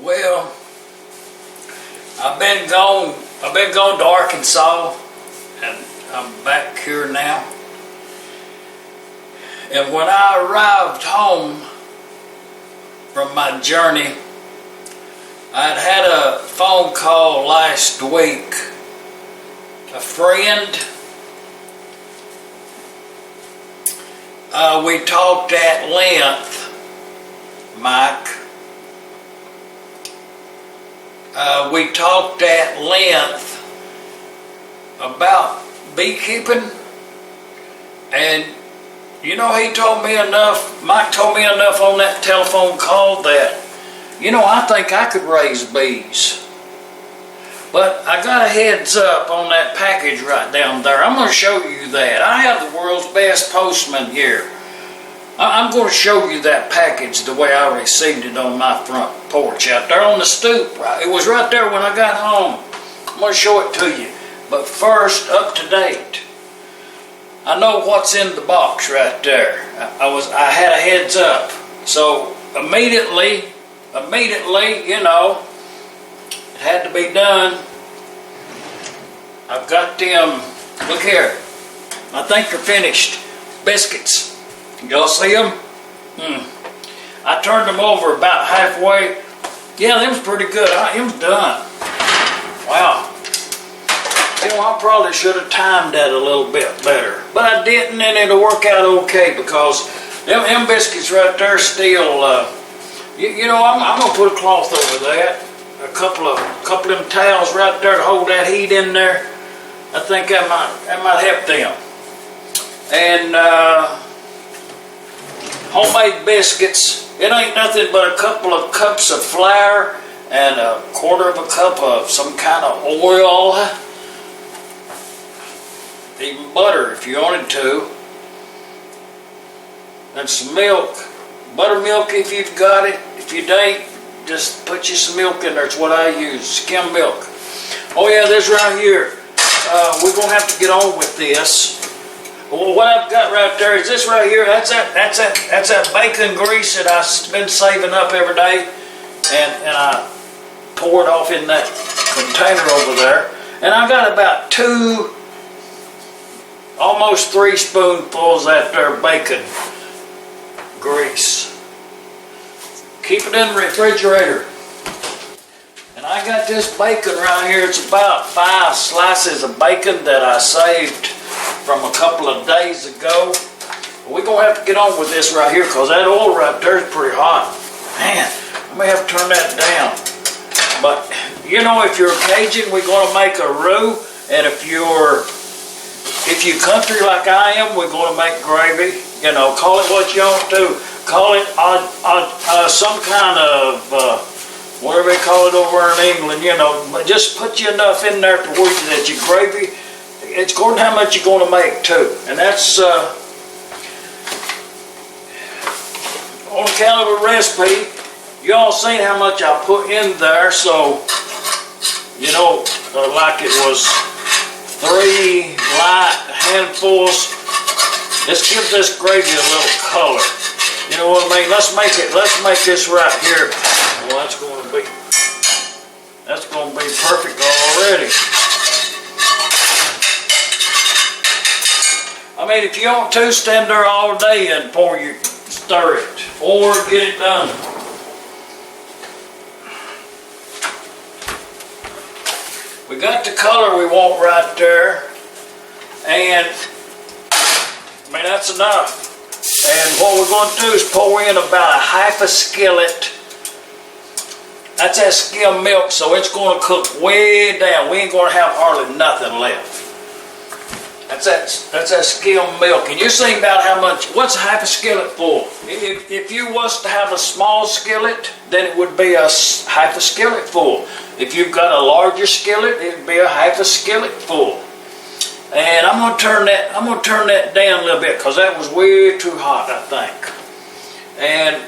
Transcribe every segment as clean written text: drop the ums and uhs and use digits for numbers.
Well, I've been gone to Arkansas, and I'm back here now. And when I arrived home from my journey, I'd had a phone call last week. A friend, we talked at length, Mike. We talked at length about beekeeping, and you know, he told me enough, Mike told me enough on that telephone call that, you know, I think I could raise bees. But I got a heads up on that package right down there. I'm going to show you that. I have the world's best postman here. I'm going to show you that package the way I received it on my front porch out there on the stoop. Right? It was right there when I got home. I'm going to show it to you. But first, up to date. I know what's in the box right there. I had a heads up. So immediately, you know, it had to be done. I've got them, look here. I think they're finished. Biscuits. Y'all see them? I turned them over about halfway. Yeah, them's pretty good. Them's done. Wow. You know, I probably should have timed that a little bit better. But I didn't, and it'll work out okay because them biscuits right there still, you know, I'm going to put a cloth over that. A couple of them towels right there to hold that heat in there. I think that might help them. And homemade biscuits. It ain't nothing but a couple of cups of flour and a quarter of a cup of some kind of oil. Even butter if you wanted to. And some milk. Buttermilk if you've got it. If you don't, just put you some milk in there. It's what I use. Skim milk. Oh yeah, this right here. We're going to have to get on with this. Well, what I've got right there is this right here. That's that bacon grease that I've been saving up every day. And I pour it off in that container over there. And I got about almost 3 spoonfuls of that there bacon grease. Keep it in the refrigerator. And I got this bacon right here. It's about 5 slices of bacon that I saved from a couple of days ago. We're going to have to get on with this right here because that oil right there is pretty hot. Man, I may have to turn that down. But, you know, if you're Cajun, we're going to make a roux. And if you country like I am, we're going to make gravy. You know, call it what you want to. Call it some kind of, whatever they call it over in England, you know. But just put you enough in there to where that your gravy, it's according to how much you're going to make too. And that's on account of a recipe. You all seen how much I put in there, so you know, like it was 3 light handfuls. This gives this gravy a little color. You know what I mean? Let's make this right here. Well, that's going to be perfect already. I mean, if you want to, stand there all day and stir it, or get it done. We got the color we want right there, and I mean, that's enough. And what we're going to do is pour in about a half a skillet. That's that skim milk, so it's going to cook way down. We ain't going to have hardly nothing left. That's that skim milk. And you see about how much, what's a half a skillet full? If you was to have a small skillet, then it would be a half a skillet full. If you've got a larger skillet, it'd be a half a skillet full. And I'm going to turn that down a little bit because that was way too hot, I think. And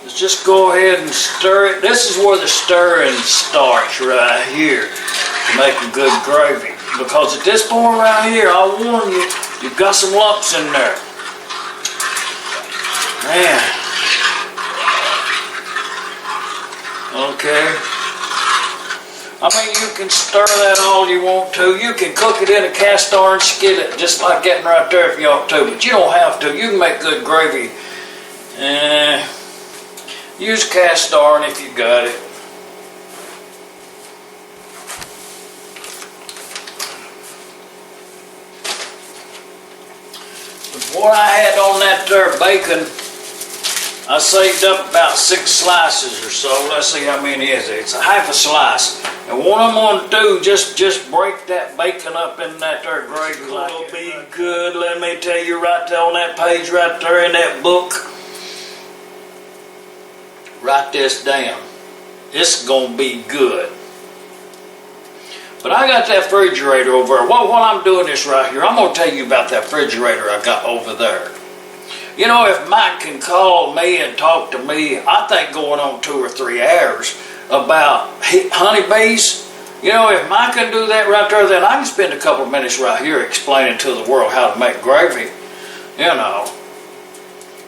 let's just go ahead and stir it. This is where the stirring starts right here to make a good gravy. Because at this point right here, I'll warn you, you've got some lumps in there. Man. I mean, you can stir that all you want to. You can cook it in a cast iron skillet, just like that right there if you want to, but you don't have to. You can make good gravy. Use cast iron if you got it. But what I had on that there bacon, I saved up about 6 slices or so. Let's see how many is it. It's a half a slice. And what I'm going to do, just break that bacon up in that there gravy. It'll be good. Let me tell you right there on that page right there in that book. Write this down. It's going to be good. But I got that refrigerator over there. While I'm doing this right here, I'm going to tell you about that refrigerator I got over there. You know, if Mike can call me and talk to me, I think going on 2 or 3 hours about honeybees. You know, if Mike can do that right there, then I can spend a couple of minutes right here explaining to the world how to make gravy. You know.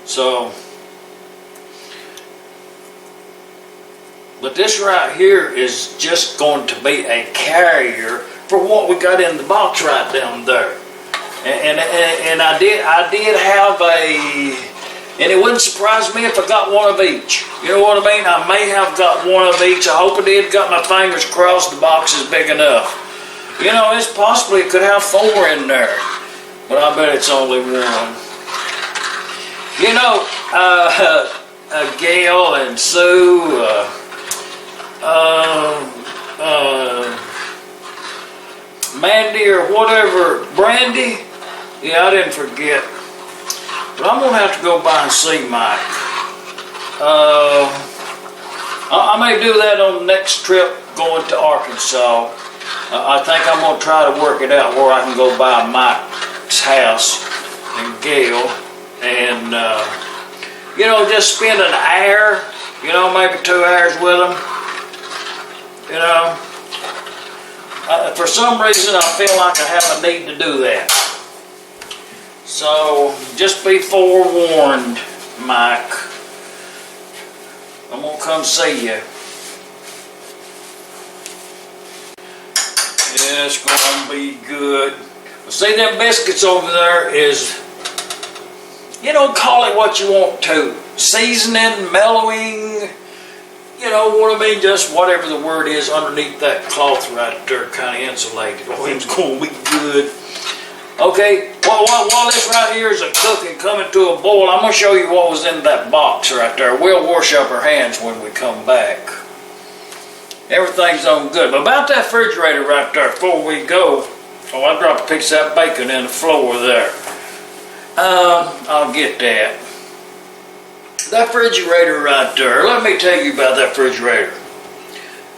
So, but this right here is just going to be a carrier for what we got in the box right down there. And I did have and it wouldn't surprise me if I got one of each. You know what I mean? I may have got one of each. I hope I did. Got my fingers crossed the box is big enough. You know, it's possibly it could have 4 in there. But I bet it's only 1. You know, Gail and Sue, Mandy or whatever, Brandy. Yeah, I didn't forget. But I'm going to have to go by and see Mike. I may do that on the next trip going to Arkansas. I think I'm going to try to work it out where I can go by Mike's house and Gail and, you know, just spend an hour, you know, maybe 2 hours with them. You know, for some reason I feel like I have a need to do that. So, just be forewarned, Mike. I'm going to come see you. Yeah, it's going to be good. See, them biscuits over there is, you know, call it what you want to. Seasoning, mellowing, you know what I mean? Just whatever the word is underneath that cloth right there, kind of insulated. Oh, it's going to be good. Okay, while this right here is a cooking coming to a boil, I'm going to show you what was in that box right there. We'll wash up our hands when we come back. Everything's on good. But about that refrigerator right there, before we go, oh, I dropped a piece of that bacon in the floor there. I'll get that. That refrigerator right there, let me tell you about that refrigerator.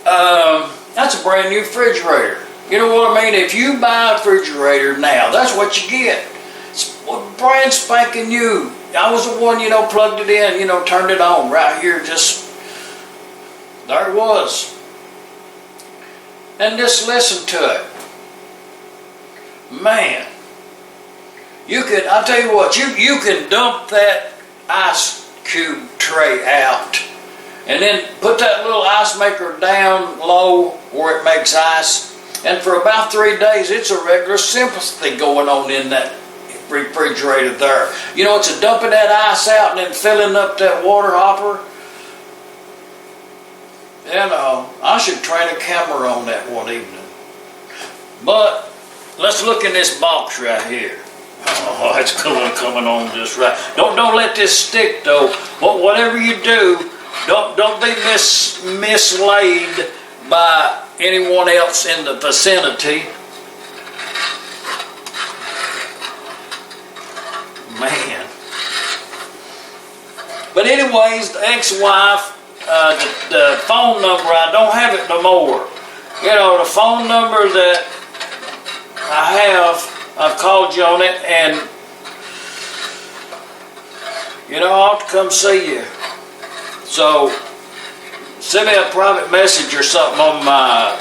That's a brand new refrigerator. You know what I mean? If you buy a refrigerator now, that's what you get. It's brand spanking new. I was the one, you know, plugged it in, you know, turned it on right here, just, there it was. And just listen to it. Man, you can, I'll tell you what, you can dump that ice cube tray out and then put that little ice maker down low where it makes ice. And for about 3 days, it's a regular sympathy going on in that refrigerator there. You know, it's a dumping that ice out and then filling up that water hopper. You know, I should train a camera on that one evening. But let's look in this box right here. Oh, it's coming on just right. Don't let this stick though. Whatever you do, don't be mislaid by anyone else in the vicinity. Man. But anyways, the ex-wife, the phone number, I don't have it no more. You know, the phone number that I have, I've called you on it, and you know, I'll have to come see you. So send me a private message or something on my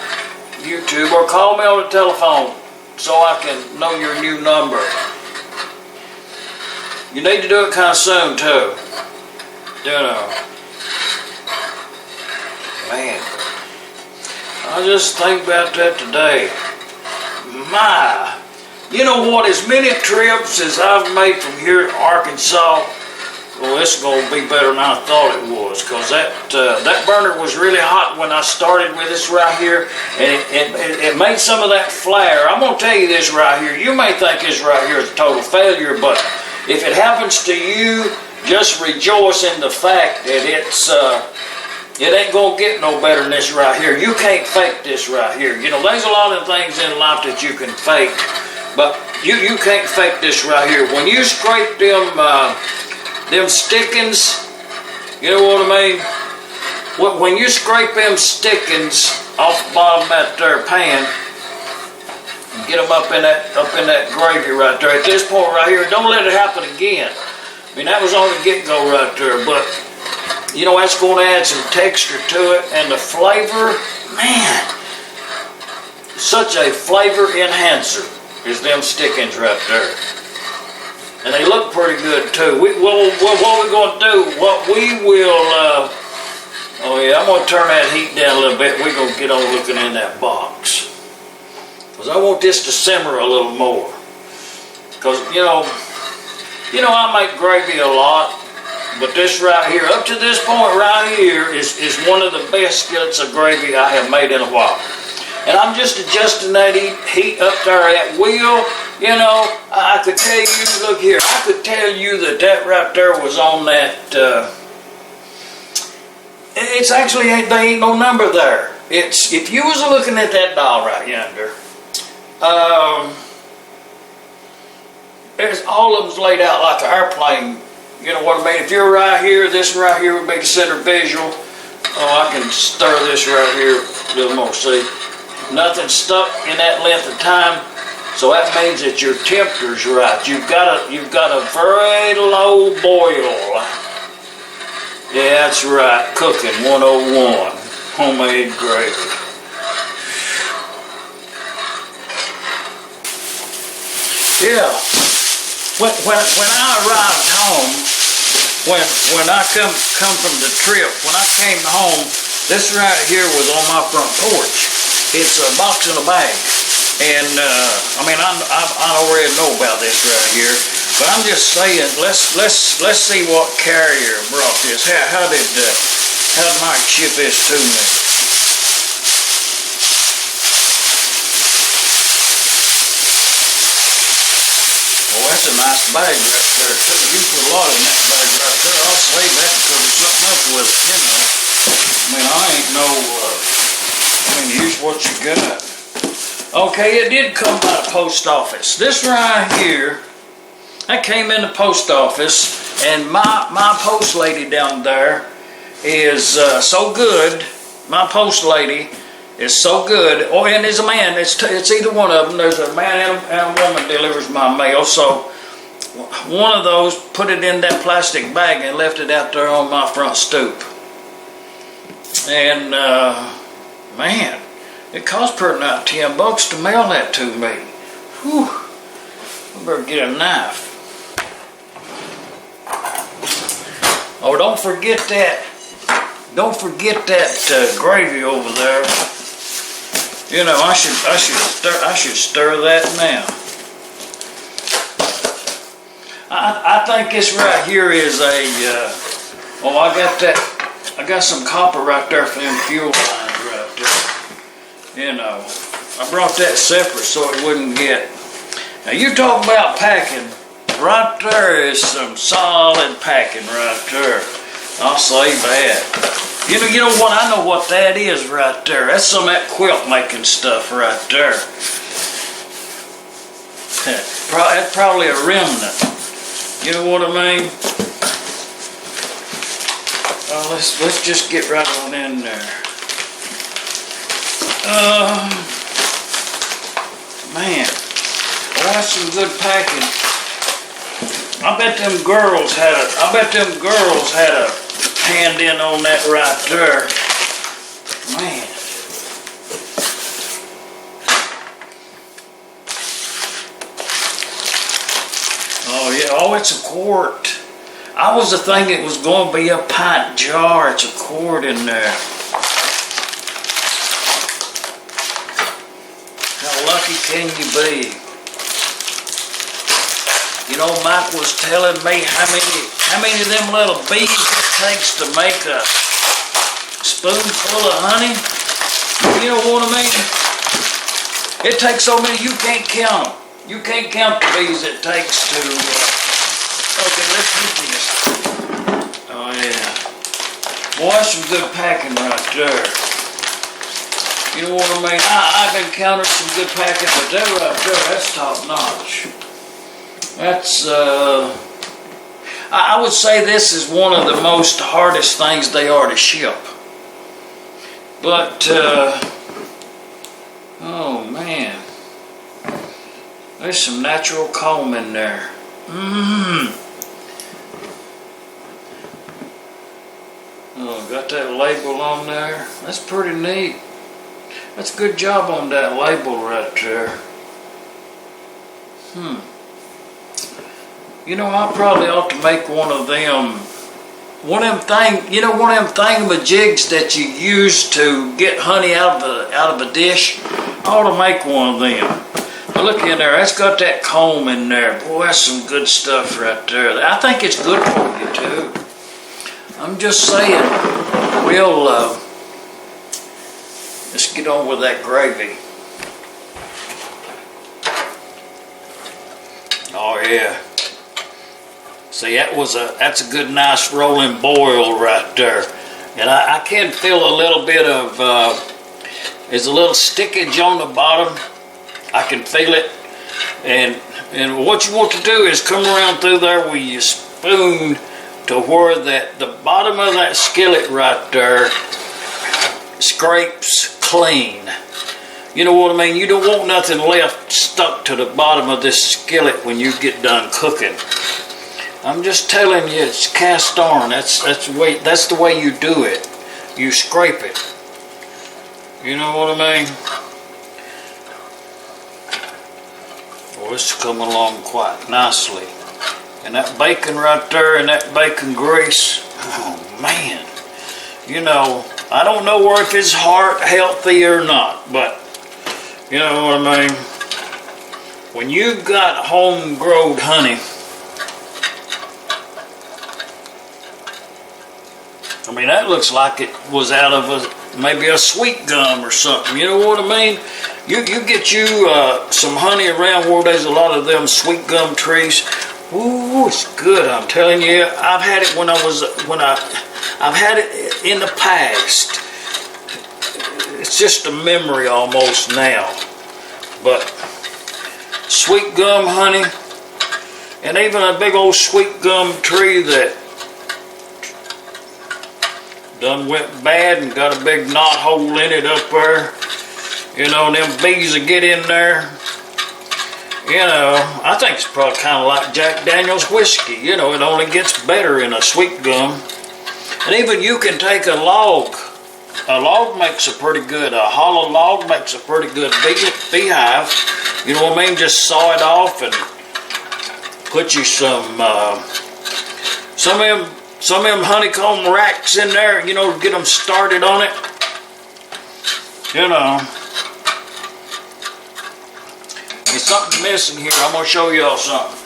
YouTube, or call me on the telephone so I can know your new number. You need to do it kind of soon too. You know. Man. I just think about that today. My, you know what? As many trips as I've made from here to Arkansas, well, it's going to be better than I thought it was, because that burner was really hot when I started with this right here, and it made some of that flare. I'm going to tell you this right here. You may think this right here is a total failure, but if it happens to you, just rejoice in the fact that it ain't gonna get no better than this right here. You can't fake this right here. You know, there's a lot of things in life that you can fake, but you can't fake this right here. When you scrape them stickings, you know what I mean? When you scrape them stickings off the bottom of that there pan, get them up in that gravy right there. At this point right here, don't let it happen again. I mean, that was on the get-go right there, but you know, that's going to add some texture to it, and the flavor, man, such a flavor enhancer is them stickings right there. And they look pretty good too. What we're going to do, oh yeah, I'm going to turn that heat down a little bit. We're going to get on looking in that box. Because I want this to simmer a little more. Because, you know, I make gravy a lot. But this right here, up to this point right here, is one of the best skillets of gravy I have made in a while. And I'm just adjusting that heat up there at will. You know, I could tell you, look here, I could tell you that right there was on that, it's actually, there ain't no number there. It's, if you was looking at that dial right yonder, there's all of them's laid out like an airplane. You know what I mean? If you're right here, this right here would be the center visual. Oh, I can stir this right here a little more, see? Nothing stuck in that length of time, so that means that your temperature's right. You've got a very low boil. Yeah, that's right. Cooking 101. Homemade gravy. Yeah. When I arrived home, when I come from the trip, when I came home, this right here was on my front porch. It's a box in a bag, and I mean I already know about this right here, but I'm just saying let's see what carrier brought this. How did Mike ship this to me? Oh, that's a nice bag right there too. You put a lot in that bag right there. I'll save that and cover something up with it, you know. I mean, I ain't no, use what you got. Okay, it did come by the post office. This right here, I came in the post office, and my post lady down there is so good. My post lady is so good. Oh, and there's a man. It's either one of them. There's a man and a woman delivers my mail. So one of those put it in that plastic bag and left it out there on my front stoop. And man, it cost pretty nigh $10 to mail that to me. Whew. I better get a knife. Oh, don't forget that. Don't forget that gravy over there. You know, I should stir that now. I think this right here is a. Oh, I got some copper right there for them fuel lines right there. You know, I brought that separate so it wouldn't get. Now you talk about packing. Right there is some solid packing right there. I'll say that. You know what? I know what that is right there. That's some of that quilt making stuff right there. That's probably a remnant. You know what I mean? Let's just get right on in there. Man, oh, that's some good packing. I bet them girls had a hand in on that right there. Man. Oh yeah, oh, it's a quart. I was thinking it was going to be a pint jar. It's a quart in there. lucky can you be? You know, Mike was telling me how many of them little bees it takes to make a spoonful of honey. You know what I mean? It takes so many, you can't count them. You can't count the bees it takes to, okay, let's get this. Oh yeah. Boy, that's some good packing right there. You know what I mean? I've encountered some good packing, but that right there, that's top notch. That's, I would say this is one of the most hardest things they are to ship. But, oh man. There's some natural comb in there. Oh, got that label on there. That's pretty neat. That's a good job on that label right there. You know, I probably ought to make one of them thingamajigs that you use to get honey out of a dish. I ought to make one of them. Now look in there, that's got that comb in there. Boy, that's some good stuff right there. I think it's good for you too. I'm just saying, we'll let's get on with that gravy. Oh yeah. See, that's a good, nice rolling boil right there. And I can feel a little bit of, there's a little stickage on the bottom. I can feel it. And what you want to do is come around through there with your spoon to where the bottom of that skillet right there scrapes clean. You know what I mean? You don't want nothing left stuck to the bottom of this skillet when you get done cooking. I'm just telling you, it's cast iron. That's the way you do it. You scrape it. You know what I mean? Well, it's come along quite nicely. And that bacon right there and that bacon grease, oh man. You know, I don't know if it's heart healthy or not, but you know what I mean? When you've got home-grown honey, I mean, that looks like it was out of maybe a sweet gum or something. You know what I mean? You get you some honey around where there's a lot of them sweet gum trees. Ooh, it's good. I'm telling you. I've had it I've had it in the past. It's just a memory almost now. But sweet gum honey, and even a big old sweet gum tree that done went bad and got a big knot hole in it up there. You know, and them bees will get in there. You know, I think it's probably kind of like Jack Daniel's whiskey. You know, it only gets better in a sweet gum. And even you can take a log. A log makes a pretty good, a hollow log makes a pretty good beehive. You know what I mean? Just saw it off and put you some of them honeycomb racks in there, you know, to get them started on it. You know. There's something missing here. I'm going to show y'all something.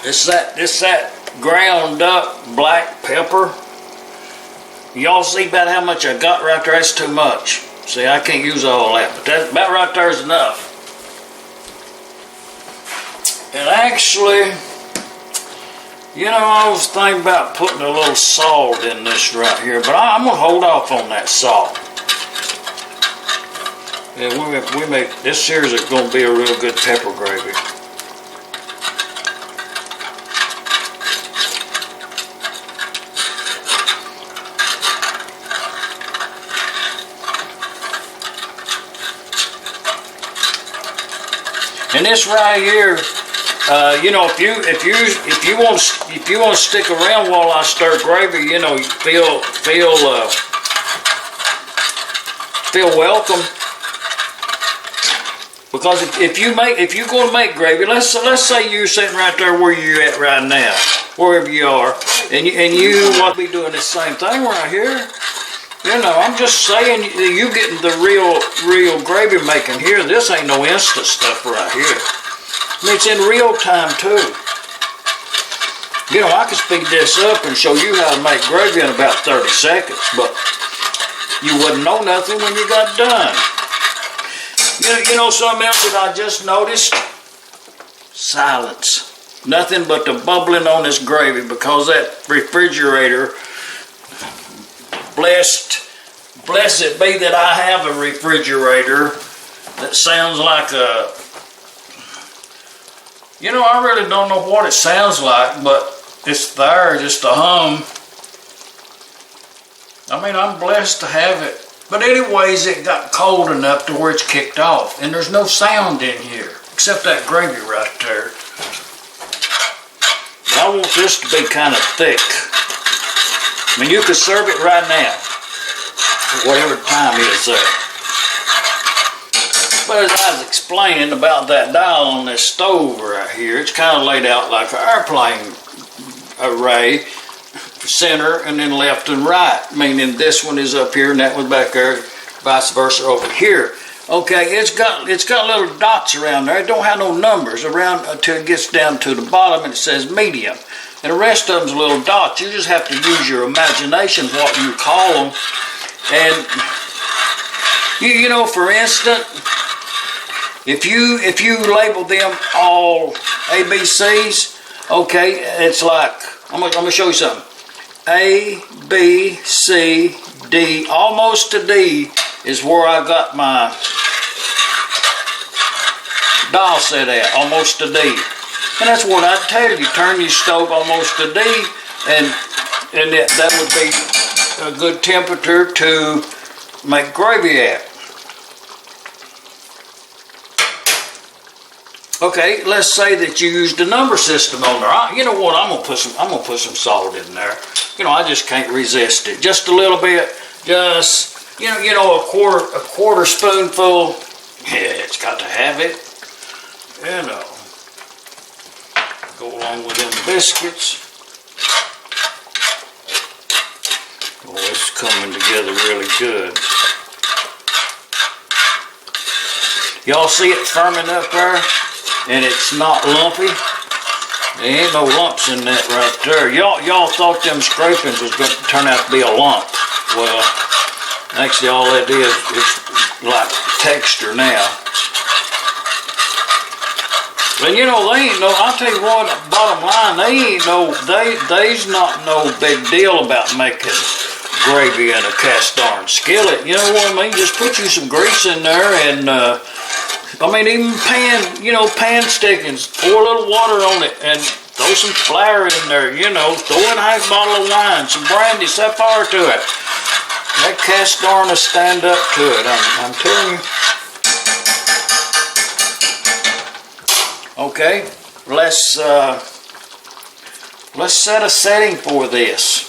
This that ground up black pepper. Y'all see about how much I got right there? That's too much. See, I can't use all that, but that about right there is enough. And actually, you know, I was thinking about putting a little salt in this right here, but I'm going to hold off on that salt. Yeah, we make this here is going to be a real good pepper gravy. And this right here, you know, if you want to stick around while I stir gravy, you know, feel welcome. Because if you're going to make gravy, let's say you're sitting right there where you're at right now, wherever you are, and you want to be doing the same thing right here. You know, I'm just saying, you getting the real gravy making here. This ain't no instant stuff right here. I mean, it's in real time too. You know, I could speed this up and show you how to make gravy in about 30 seconds, but you wouldn't know nothing when you got done. You know something else that I just noticed? Silence. Nothing but the bubbling on this gravy, because that refrigerator, blessed be that I have a refrigerator that sounds like a, you know, I really don't know what it sounds like, but it's there just to hum. I mean, I'm blessed to have it. But anyways, it got cold enough to where it's kicked off, and there's no sound in here, except that gravy right there. I want this to be kind of thick. I mean, you could serve it right now, whatever time is there. But as I was explaining about that dial on this stove right here, it's kind of laid out like an airplane array, center and then left and right, meaning this one is up here and that one back there, vice versa over here. Okay, it's got little dots around there. It don't have no numbers around until it gets down to the bottom and it says medium. And the rest of them's little dots. You just have to use your imagination what you call them. And you know, for instance, if you label them all ABCs, okay, it's like, I'm gonna show you something. A, B, C, D, almost to D is where I got my dial set at, almost to D. And that's what I'd tell you, turn your stove almost to D, and that would be a good temperature to make gravy at. Okay, let's say that you used a number system on there. You know what? I'm gonna put some salt in there. You know, I just can't resist it. Just a little bit. Just you know, a quarter spoonful. Yeah, it's got to have it. You know, go along with them biscuits. Oh, it's coming together really good. Y'all see it firming up there? And it's not lumpy. There ain't no lumps in that right there. Y'all thought them scrapings was going to turn out to be a lump. Well, actually all that is like texture now. And you know, they ain't no, I'll tell you what, bottom line, they's not no big deal about making gravy in a cast-iron skillet. You know what I mean? Just put you some grease in there and, I mean, even pan stickings, pour a little water on it and throw some flour in there, you know, throw in a half bottle of wine, some brandy, set fire to it. That cast iron will stand up to it, I'm telling you. Okay, let's set a setting for this.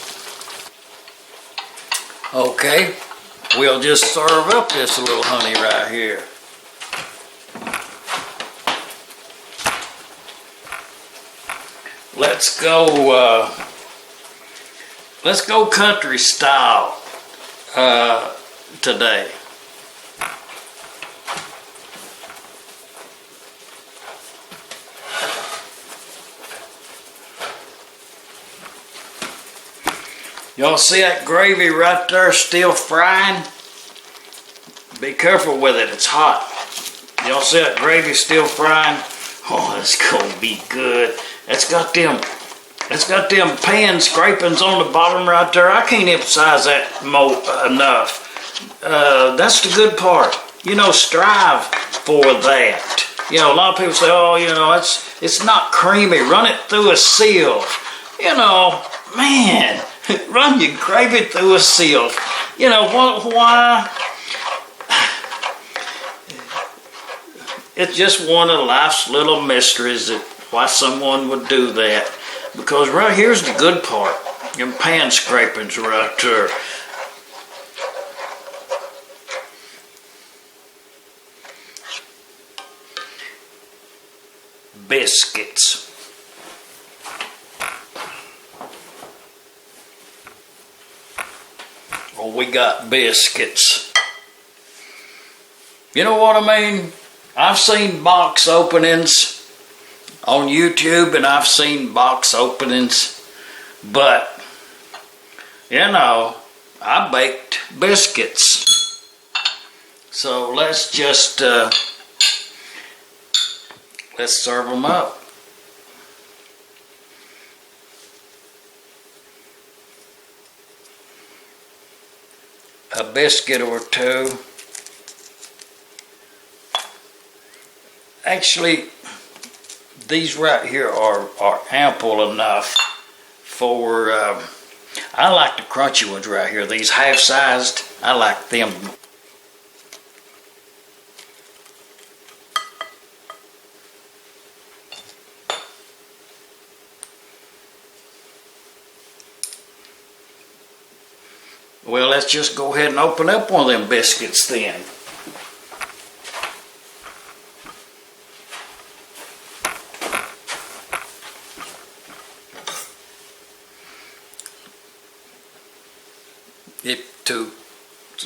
Okay, we'll just serve up this little honey right here. Let's go country style today. Y'all see that gravy right there still frying? Be careful with it, it's hot. Y'all see that gravy still frying? Oh, that's gonna be good. It's got them pan scrapings on the bottom right there. I can't emphasize that enough. That's the good part. You know, strive for that. You know, a lot of people say, oh, you know, it's not creamy. Run it through a sieve. You know, man, run your gravy through a sieve. You know, why? It's just one of life's little mysteries that why someone would do that. Because right here's the good part. Them pan scrapings right there. biscuits. Well, we got biscuits. You know what I mean? I've seen box openings on YouTube and I've seen box openings, but you know, I baked biscuits. So let's just let's serve them up. A biscuit or two. Actually, these right here are ample enough for, I like the crunchy ones right here. These half-sized, I like them. Well, let's just go ahead and open up one of them biscuits then.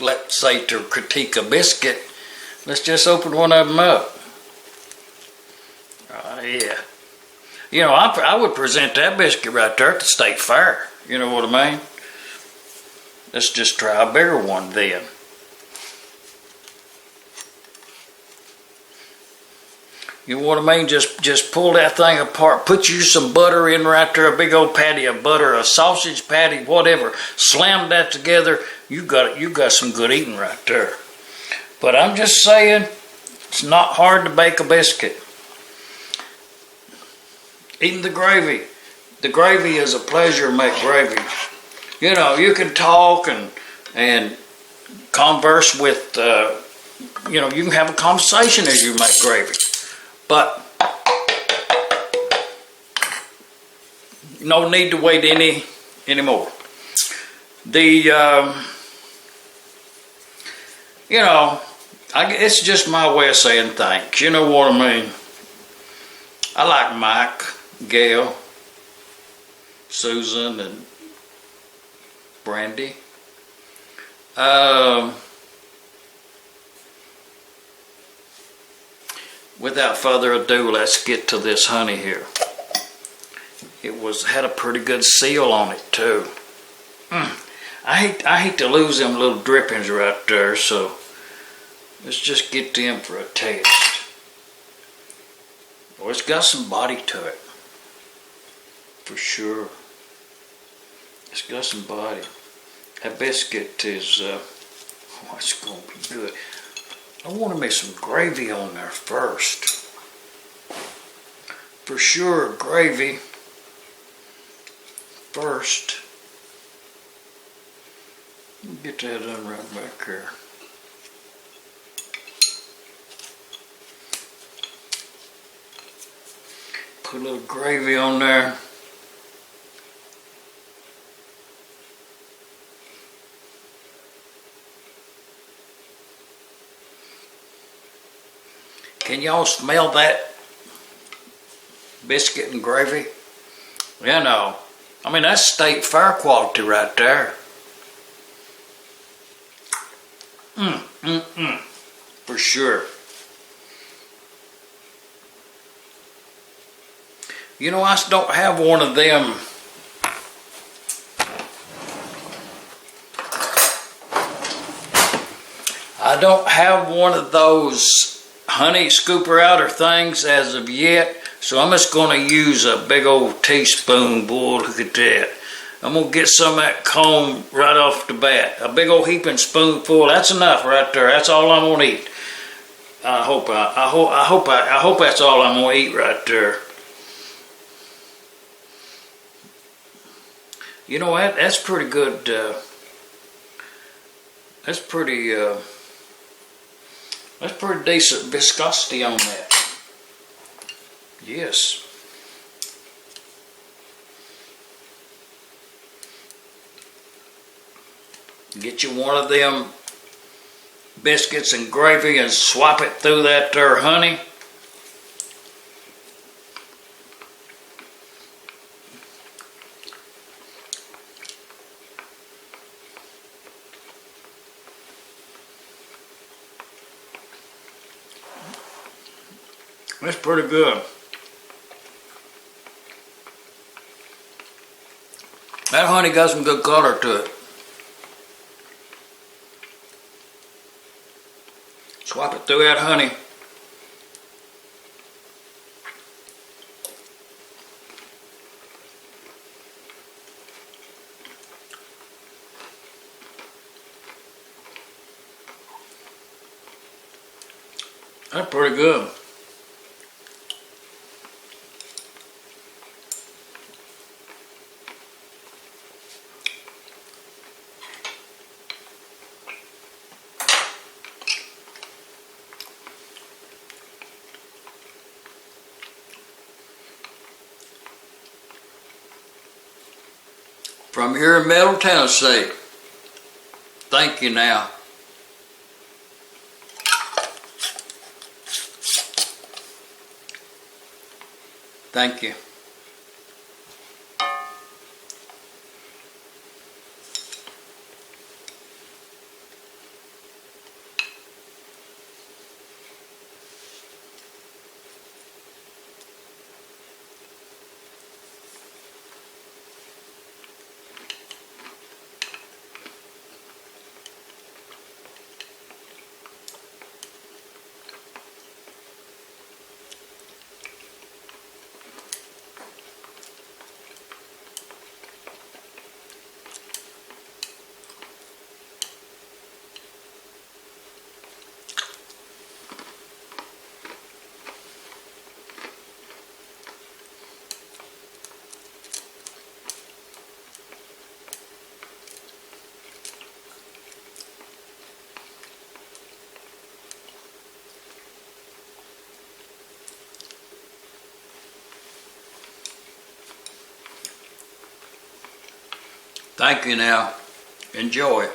Let's say to critique a biscuit, let's just open one of them up. Yeah. You know, I would present that biscuit right there at the state fair. You know what I mean? Let's just try a bigger one then. You know what I mean? Just pull that thing apart. Put you some butter in right there, a big old patty of butter, a sausage patty, whatever. Slam that together. You got some good eating right there. But I'm just saying, it's not hard to bake a biscuit. Even the gravy. The gravy is a pleasure to make gravy. You know, you can talk and converse with, you know, you can have a conversation as you make gravy. But no need to wait anymore. You know, it's just my way of saying thanks. You know what I mean? I like Mike, Gail, Susan, and Brandy. Without further ado, let's get to this honey here. It had a pretty good seal on it too. I hate to lose them little drippings right there, so let's just get them for a taste. Oh, it's got some body to it, for sure. It's got some body. That biscuit is, oh, it's gonna be good. I want to make some gravy on there first. For sure, gravy first. Get that done right back here. Put a little gravy on there. Can y'all smell that biscuit and gravy? You know, I mean, that's state fair quality right there. For sure. You know, I don't have one of them. I don't have one of those honey scooper outer things as of yet, so I'm just going to use a big old teaspoon. Boy, look at that. I'm going to get some of that comb right off the bat. A big old heaping spoonful. That's enough right there. That's all I'm going to eat. I hope that's all I'm going to eat right there. You know what? That's pretty good. That's pretty decent viscosity on that. Yes. Get you one of them biscuits and gravy and swap it through that there honey. It's pretty good. That honey got some good color to it. Swap it through that honey. That's pretty good. From here in Middle Tennessee. Thank you now. Thank you. Thank you now. Enjoy.